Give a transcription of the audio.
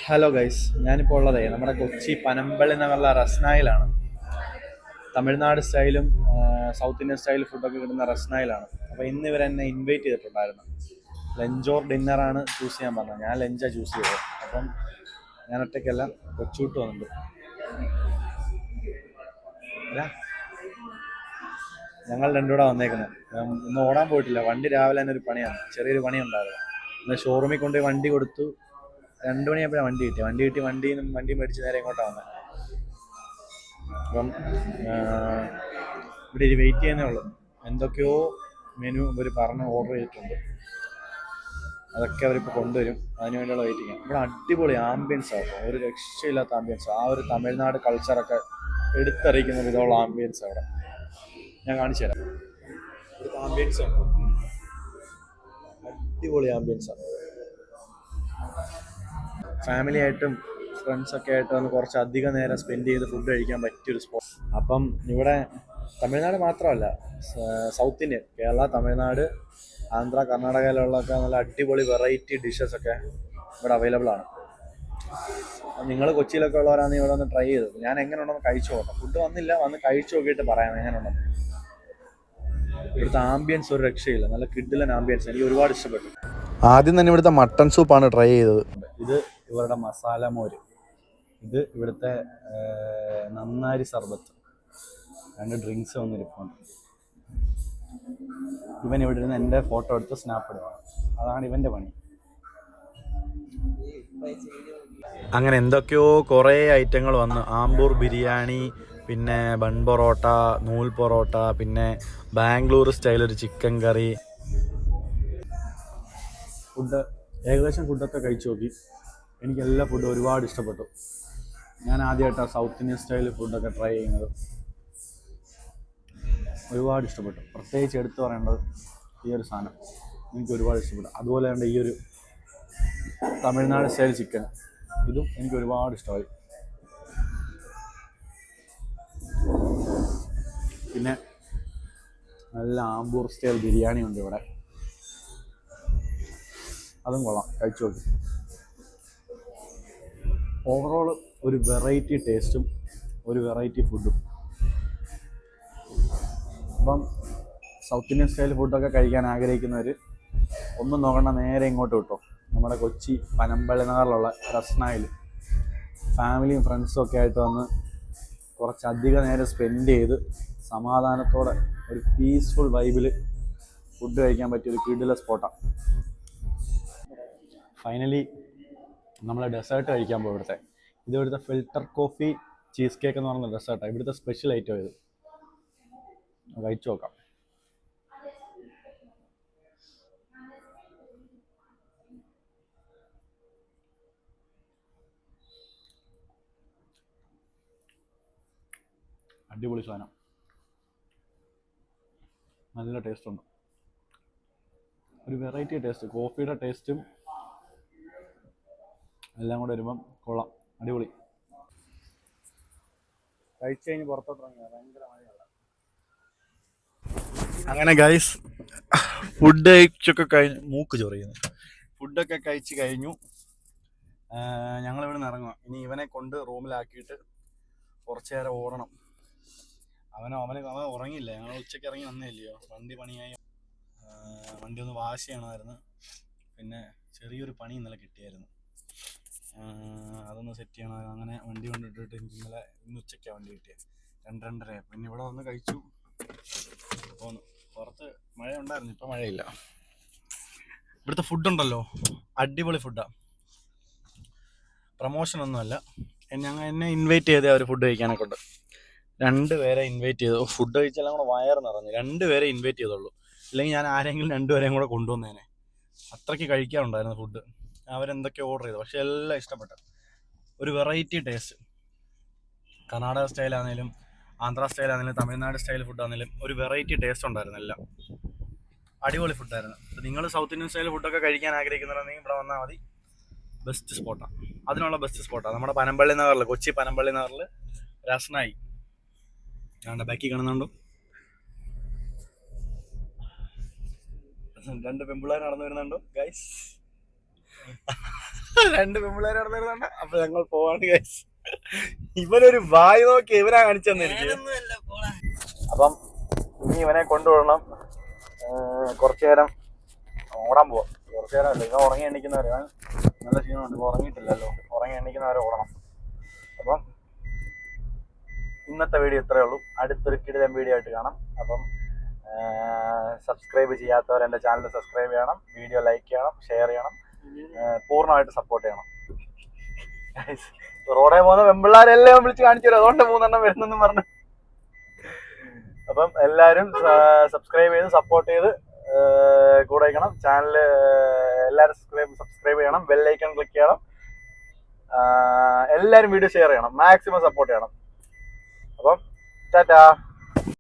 Hello guys, ഞാനിപ്പോൾ ഉള്ളതേ നമ്മുടെ കൊച്ചി പനമ്പള്ളി നഗറിലെ റസ്നായിലാണ്. തമിഴ്നാട് സ്റ്റൈലും സൗത്ത് ഇന്ത്യൻ സ്റ്റൈൽ ഫുഡൊക്കെ കിട്ടുന്ന റസ്നായിലാണ്. അപ്പോൾ ഇന്ന് ഇവരെന്നെ ഇൻവൈറ്റ് ചെയ്തിട്ടുണ്ടായിരുന്നു. ലഞ്ച് ഓർ ഡിന്നറാണ് ചൂസ് ചെയ്യാൻ പറഞ്ഞത്. ഞാൻ ലഞ്ചാണ് ചൂസ് ചെയ്തത്. അപ്പം ഞാൻ ഒറ്റയ്ക്കല്ല, കൊച്ചൂട്ട് വന്നിട്ടുണ്ട്. അല്ല, ഞങ്ങൾ രണ്ടുകൂടെ വന്നേക്കുന്നത്. ഇന്ന് ഓടാൻ പോയിട്ടില്ല. വണ്ടി രാവിലെ തന്നെ ഒരു പണിയാണ്, ചെറിയൊരു പണിയുണ്ടായിരുന്നു. ഇന്ന് ഷോറൂമിൽ കൊണ്ടുപോയി വണ്ടി കൊടുത്തു. 2 മണിയാകുമ്പോഴാണ് വണ്ടി മേടിച്ച് നേരെ ഇങ്ങോട്ടാണ് വന്നത്. അപ്പം ഇവിടെ ഒരു വെയിറ്റ് ചെയ്യുന്നേ ഉള്ളൂ. എന്തൊക്കെയോ മെനു ഇവർ പറഞ്ഞ് ഓർഡർ ചെയ്തിട്ടുണ്ട്. അതൊക്കെ അവരിപ്പോൾ കൊണ്ടുവരും. അതിന് വേണ്ടിയുള്ള വെയിറ്റിംഗ്. ഇവിടെ അടിപൊളി ആംബിയൻസ് ആണ്, ഒരു രക്ഷയില്ലാത്ത ആംബിയൻസ്. ആ ഒരു തമിഴ്നാട് കൾച്ചറൊക്കെ എടുത്തറിയിക്കുന്ന വിധമുള്ള ആംബിയൻസ് അവിടെ. ഞാൻ കാണിച്ചു തരാം. ഇവിടുത്തെ ആംബിയൻസ് ആണ് അടിപൊളി ആംബിയൻസാണ്. ഫാമിലി ആയിട്ടും ഫ്രണ്ട്സൊക്കെ ആയിട്ട് വന്ന് കുറച്ച് അധികം നേരം സ്പെൻഡ് ചെയ്ത് ഫുഡ് കഴിക്കാൻ പറ്റിയൊരു സ്പോട്ട്. അപ്പം ഇവിടെ തമിഴ്നാട് മാത്രമല്ല, സൗത്ത് ഇന്ത്യൻ, കേരള, തമിഴ്നാട്, ആന്ധ്ര, കർണാടകയിലുള്ളൊക്കെ നല്ല അടിപൊളി വെറൈറ്റി ഡിഷസൊക്കെ ഇവിടെ അവൈലബിൾ ആണ്. നിങ്ങൾ കൊച്ചിയിലൊക്കെ ഉള്ളവരാണെങ്കിൽ ഇവിടെ ഒന്ന് ട്രൈ ചെയ്തത്. ഞാൻ എങ്ങനെ ഉണ്ടെന്ന് കഴിച്ചു നോക്കാം. ഫുഡ് വന്ന് കഴിച്ചു നോക്കിയിട്ട് പറയാം എങ്ങനെ ഉണ്ടെന്ന്. ഇവിടുത്തെ ആംബിയൻസ് ഒരു രക്ഷയില്ല, നല്ല കിഡിലൻ ആംബിയൻസ്. എനിക്ക് ഒരുപാട് ഇഷ്ടപ്പെട്ടു. ആദ്യം തന്നെ ഇവിടുത്തെ മട്ടൺ സൂപ്പാണ് ട്രൈ ചെയ്തത്. ഇത് ഇവരുടെ മസാല മോര്, ഇത് ഇവിടുത്തെ നന്നാരി സർബത്ത്, 2 ഡ്രിങ്ക്സ് വന്നിരിപ്പുണ്ട്. ഇവൻ ഇവിടെ ഇരുന്ന് എൻ്റെ ഫോട്ടോ എടുത്ത് സ്നാപ്പ് ഇടുക, അതാണ് ഇവൻ്റെ പണി. അങ്ങനെ എന്തൊക്കെയോ കുറേ ഐറ്റങ്ങൾ വന്നു. ആമ്പൂർ ബിരിയാണി, പിന്നെ ബൺ പൊറോട്ട, നൂൽ പൊറോട്ട, പിന്നെ ബാംഗ്ലൂർ സ്റ്റൈൽ ഒരു ചിക്കൻ കറി. ഫുഡൊക്കെ കഴിച്ചു നോക്കി. എനിക്ക് എല്ലാ ഫുഡും ഒരുപാട് ഇഷ്ടപ്പെട്ടു. ഞാൻ ആദ്യമായിട്ടാണ് സൗത്ത് ഇന്ത്യൻ സ്റ്റൈൽ ഫുഡൊക്കെ ട്രൈ ചെയ്യുന്നത്. ഒരുപാട് ഇഷ്ടപ്പെട്ടു. പ്രത്യേകിച്ച് എടുത്തു പറയേണ്ടത് ഈ ഒരു സാധനം എനിക്ക് ഒരുപാട് ഇഷ്ടപ്പെട്ടു. അതുപോലെ തന്നെ ഈ ഒരു തമിഴ്നാട് സ്റ്റൈൽ ചിക്കൻ, ഇതും എനിക്ക് ഒരുപാട് ഇഷ്ടമായി. പിന്നെ നല്ല ആമ്പൂർ സ്റ്റൈൽ ബിരിയാണി ഉണ്ട് ഇവിടെ, അതും കൊള്ളാം, കഴിച്ചു നോക്കി. ഓവറോൾ ഒരു വെറൈറ്റി ടേസ്റ്റും ഒരു വെറൈറ്റി ഫുഡും. അപ്പം സൗത്ത് ഇന്ത്യൻ സ്റ്റൈൽ ഫുഡൊക്കെ കഴിക്കാൻ ആഗ്രഹിക്കുന്നവർ ഒന്നും നോക്കണ്ട, നേരെ ഇങ്ങോട്ട് വിട്ടോ. നമ്മുടെ കൊച്ചി പനമ്പള്ളി നഗറിലുള്ള റസ്നായിൽ ഫാമിലിയും ഫ്രണ്ട്സും ഒക്കെ ആയിട്ട് വന്ന് കുറച്ചധികം നേരം സ്പെൻഡ് ചെയ്ത് സമാധാനത്തോടെ ഒരു പീസ്ഫുൾ വൈബിൽ ഫുഡ് കഴിക്കാൻ പറ്റിയൊരു കിടിലൻ സ്പോട്ടാണ്. ഫൈനലി നമ്മൾ ഡെസേർട്ട് കഴിക്കാൻ പോകും. ഇവിടുത്തെ ഫിൽട്ടർ കോഫി ചീസ് കേക്ക് എന്ന് പറയുന്ന ഡെസേർട്ടാണ് ഇവിടുത്തെ സ്പെഷ്യൽ ഐറ്റം. ഇത് കഴിച്ചു നോക്കാം. അടിപൊളി സാധനം, നല്ല ടേസ്റ്റ് ഉണ്ട്. ഒരു വെറൈറ്റി ടേസ്റ്റ്, കോഫിയുടെ ടേസ്റ്റും എല്ലാം കൂടെ വരുമ്പം കൊള്ളാം, അടിപൊളി. കഴിച്ചു കഴിഞ്ഞ് പുറത്തോട്ടിറങ്ങിയ ഭയങ്കര മഴയാണ്. അങ്ങനെ ഗൈസ്, ഫുഡ് കഴിച്ചൊക്കെ കഴിഞ്ഞു. മൂക്ക് ചൊറിയുന്നു. ഫുഡൊക്കെ കഴിച്ച് കഴിഞ്ഞു. ഞങ്ങളിവിടെ നിന്ന് ഇറങ്ങുക. ഇനി ഇവനെ കൊണ്ട് റൂമിലാക്കിയിട്ട് കുറച്ച് നേരം ഓടണം. അവൻ ഉറങ്ങിയില്ല. ഞങ്ങൾ ഉച്ചയ്ക്ക് ഇറങ്ങി വന്നില്ലയോ, വണ്ടി പണിയായി. വണ്ടി ഒന്ന് വാഷ് ചെയ്യണമായിരുന്നു. പിന്നെ ചെറിയൊരു പണി ഇന്നലെ കിട്ടിയായിരുന്നു, അതൊന്ന് സെറ്റ് ചെയ്യണമായിരുന്നു. അങ്ങനെ വണ്ടി കൊണ്ടിട്ടിട്ട് ഇന്ന് ഉച്ചയ്ക്കാണ് വണ്ടി കിട്ടിയത്. 2-2:30. പിന്നെ ഇവിടെ വന്ന് കഴിച്ചു പോന്നു. പുറത്ത് മഴ ഉണ്ടായിരുന്നു, ഇപ്പം മഴയില്ല. ഇവിടുത്തെ ഫുഡുണ്ടല്ലോ, അടിപൊളി ഫുഡാണ്. പ്രമോഷനൊന്നുമല്ല, എന്നെ ഇൻവൈറ്റ് ചെയ്തേ അവർ ഫുഡ് കഴിക്കാനൊക്കെ ഉണ്ട്. 2 പേരെ ഇൻവൈറ്റ് ചെയ്തു. ഫുഡ് കഴിച്ചാലും കൂടെ വയറ് നിറഞ്ഞു. 2 പേരെ ഇൻവൈറ്റ് ചെയ്തുള്ളൂ. ഇല്ലെങ്കിൽ ഞാൻ ആരെങ്കിലും 2 പേരെയും കൂടെ കൊണ്ടുവന്നേനെ. അത്രയ്ക്ക് കഴിക്കാറുണ്ടായിരുന്നു ഫുഡ്. അവരെന്തൊക്കെ ഓർഡർ ചെയ്തു, പക്ഷെ എല്ലാം ഇഷ്ടപ്പെട്ടു. ഒരു വെറൈറ്റി ടേസ്റ്റ്. കർണാടക സ്റ്റൈലാണെങ്കിലും ആന്ധ്ര സ്റ്റൈലാണെങ്കിലും തമിഴ്നാട് സ്റ്റൈൽ ഫുഡാണെങ്കിലും ഒരു വെറൈറ്റി ടേസ്റ്റ് ഉണ്ടായിരുന്നു. എല്ലാം അടിപൊളി ഫുഡായിരുന്നു. നിങ്ങൾ സൗത്ത് ഇന്ത്യൻ സ്റ്റൈൽ ഫുഡൊക്കെ കഴിക്കാൻ ആഗ്രഹിക്കുന്നുണ്ടെങ്കിൽ ഇവിടെ വന്നാൽ മതി. ബെസ്റ്റ് സ്പോട്ടാണ്, അതിനുള്ള ബെസ്റ്റ് സ്പോട്ടാണ് നമ്മുടെ പനമ്പള്ളി നഗറിൽ, കൊച്ചി പനമ്പള്ളി നഗറിൽ രസ്നായി. ഞാൻ ബാക്കി കാണുന്നുണ്ടോ, 2 പെമ്പിള്ളേർ നടന്നു വരുന്നുണ്ടോ ഗൈസ്? രണ്ട് പെമ്പിള്ളേരെ നടന്നിരുന്നുണ്ട്. അപ്പൊ ഞങ്ങൾ പോവാണ് ഗൈസ്. ഇവനൊരു വായി നോക്കി ഇവനാ കാണിച്ചെന്ന് എനിക്ക്. അപ്പം ഇനി ഇവനെ കൊണ്ടുപോകണം. കുറച്ചു നേരം ഓടാൻ പോവാം. കുറച്ചു നേരം അല്ല, ഇവ ഉറങ്ങി എണ്ണിക്കുന്നവരെ നല്ല ക്ഷീണമുണ്ട്. ഇവ ഉറങ്ങിയിട്ടില്ലല്ലോ. ഉറങ്ങി എണ്ണിക്കുന്നവരെ ഓടണം. അപ്പം ഇന്നത്തെ വീഡിയോ ഇത്രയേ ഉള്ളൂ. അടുത്തൊരു കിടിലൻ വീഡിയോ ആയിട്ട് കാണാം. അപ്പം സബ്സ്ക്രൈബ് ചെയ്യാത്തവർ എൻ്റെ ചാനൽ സബ്സ്ക്രൈബ് ചെയ്യണം, വീഡിയോ ലൈക്ക് ചെയ്യണം, ഷെയർ ചെയ്യണം, പൂർണ്ണമായിട്ട് സപ്പോർട്ട് ചെയ്യണം. റോഡേ പോകുന്ന പെമ്പിള്ളാരെല്ലാം വിളിച്ച് കാണിച്ചു തരും. അതുകൊണ്ട് 3 വരുന്നെന്നും പറഞ്ഞു. അപ്പം എല്ലാവരും സബ്സ്ക്രൈബ് ചെയ്ത് സപ്പോർട്ട് ചെയ്ത് കൂടെ വയ്ക്കണം. ചാനൽ എല്ലാവരും സബ്സ്ക്രൈബ് ചെയ്യണം, ബെല്ലൈക്കൺ ക്ലിക്ക് ചെയ്യണം. എല്ലാവരും വീഡിയോ ഷെയർ ചെയ്യണം, മാക്സിമം സപ്പോർട്ട് ചെയ്യണം. അപ്പം ടാറ്റാ.